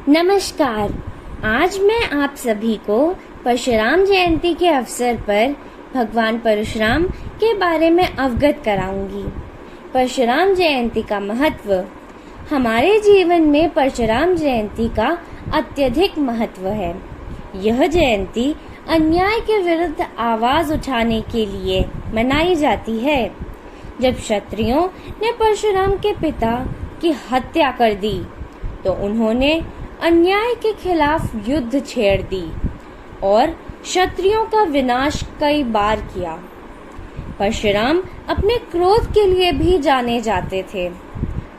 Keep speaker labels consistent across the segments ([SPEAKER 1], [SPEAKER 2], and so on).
[SPEAKER 1] नमस्कार। आज मैं आप सभी को परशुराम जयंती के अवसर पर भगवान परशुराम के बारे में अवगत कराऊंगी। परशुराम जयंती का महत्व। हमारे जीवन में परशुराम जयंती का अत्यधिक महत्व है। यह जयंती अन्याय के विरुद्ध आवाज उठाने के लिए मनाई जाती है। जब क्षत्रियों ने परशुराम के पिता की हत्या कर दी तो उन्होंने अन्याय के खिलाफ युद्ध छेड़ दी और क्षत्रियों का विनाश कई बार किया। परशुराम अपने क्रोध के लिए भी जाने जाते थे।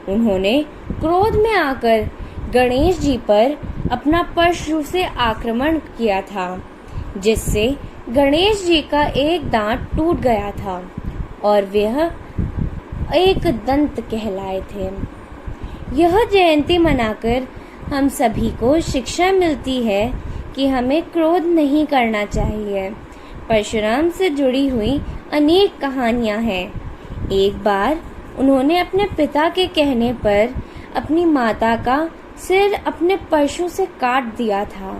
[SPEAKER 1] उन्होंने क्रोध में आकर गणेश जी पर अपना परशु से आक्रमण किया था, जिससे गणेश जी का एक दांत टूट गया था और वह एक दंत कहलाए थे। यह जयंती मनाकर हम सभी को शिक्षा मिलती है कि हमें क्रोध नहीं करना चाहिए। परशुराम से जुड़ी हुई अनेक कहानियां हैं। एक बार उन्होंने अपने पिता के कहने पर अपनी माता का सिर अपने परशु से काट दिया था।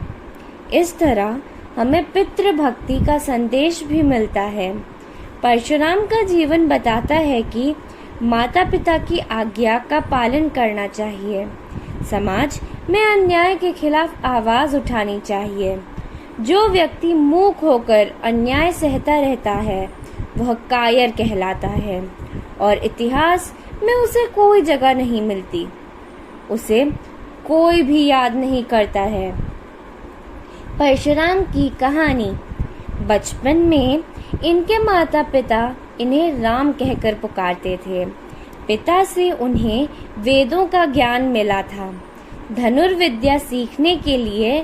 [SPEAKER 1] इस तरह हमें पितृभक्ति का संदेश भी मिलता है। परशुराम का जीवन बताता है कि माता पिता की आज्ञा का पालन करना चाहिए। समाज में अन्याय के खिलाफ आवाज उठानी चाहिए। जो व्यक्ति मूक होकर अन्याय सहता रहता है वह कायर कहलाता है और इतिहास में उसे कोई जगह नहीं मिलती। उसे कोई भी याद नहीं करता है। परशुराम की कहानी। बचपन में इनके माता पिता इन्हें राम कहकर पुकारते थे। पिता से उन्हें वेदों का ज्ञान मिला था। धनुर्विद्या सीखने के लिए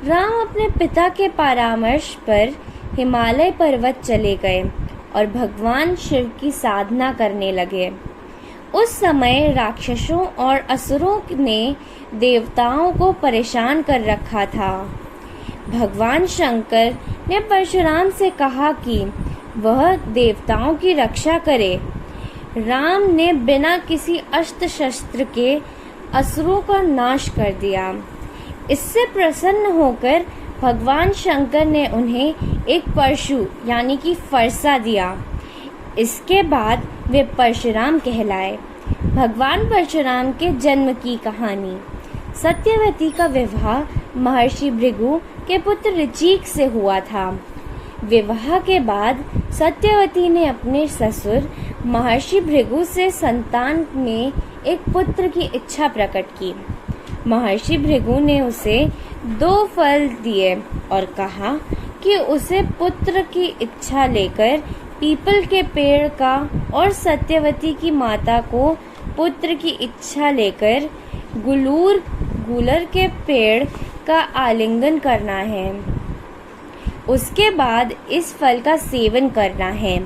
[SPEAKER 1] राम अपने पिता के परामर्श पर हिमालय पर्वत चले गए और भगवान शिव की साधना करने लगे। उस समय राक्षसों और असुरों ने देवताओं को परेशान कर रखा था। भगवान शंकर ने परशुराम से कहा कि वह देवताओं की रक्षा करे। राम ने बिना किसी अस्त्र शस्त्र के असुरों का नाश कर दिया। इससे प्रसन्न होकर भगवान शंकर ने उन्हें एक परशु यानी कि फरसा दिया। इसके बाद वे परशुराम कहलाए। भगवान परशुराम के जन्म की कहानी। सत्यवती का विवाह महर्षि भृगु के पुत्र ऋचिक से हुआ था। विवाह के बाद सत्यवती ने अपने ससुर महर्षि भृगु से संतान में एक पुत्र की इच्छा प्रकट की। महर्षि भृगु ने उसे 2 फल दिए और कहा कि उसे पुत्र की इच्छा लेकर पीपल के पेड़ का और सत्यवती की माता को पुत्र की इच्छा लेकर गुलर के पेड़ का आलिंगन करना है। उसके बाद इस फल का सेवन करना है।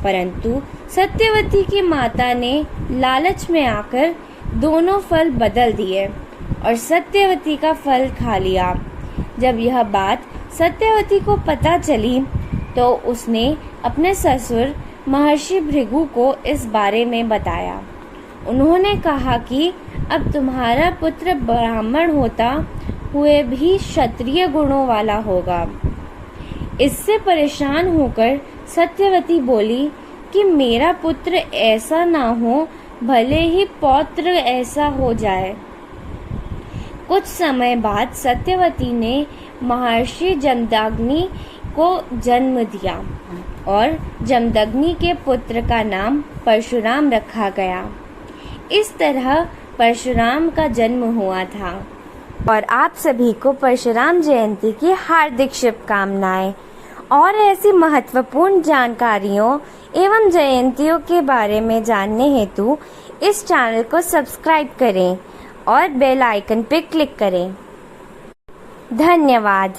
[SPEAKER 1] परंतु सत्यवती की माता ने लालच में आकर दोनों फल बदल दिए और सत्यवती का फल खा लिया। जब यह बात सत्यवती को पता चली तो उसने अपने ससुर महर्षि भृगु को इस बारे में बताया। उन्होंने कहा कि अब तुम्हारा पुत्र ब्राह्मण होता हुए भी क्षत्रिय गुणों वाला होगा। इससे परेशान होकर सत्यवती बोली कि मेरा पुत्र ऐसा ना हो, भले ही पौत्र ऐसा हो जाए। कुछ समय बाद सत्यवती ने महर्षि जमदग्नि को जन्म दिया और जमदग्नि के पुत्र का नाम परशुराम रखा गया। इस तरह परशुराम का जन्म हुआ था। और आप सभी को परशुराम जयंती की हार्दिक शुभकामनाएं। और ऐसी महत्वपूर्ण जानकारियों एवं जयंतियों के बारे में जानने हेतु इस चैनल को सब्सक्राइब करें और बेल आइकन पर क्लिक करें। धन्यवाद।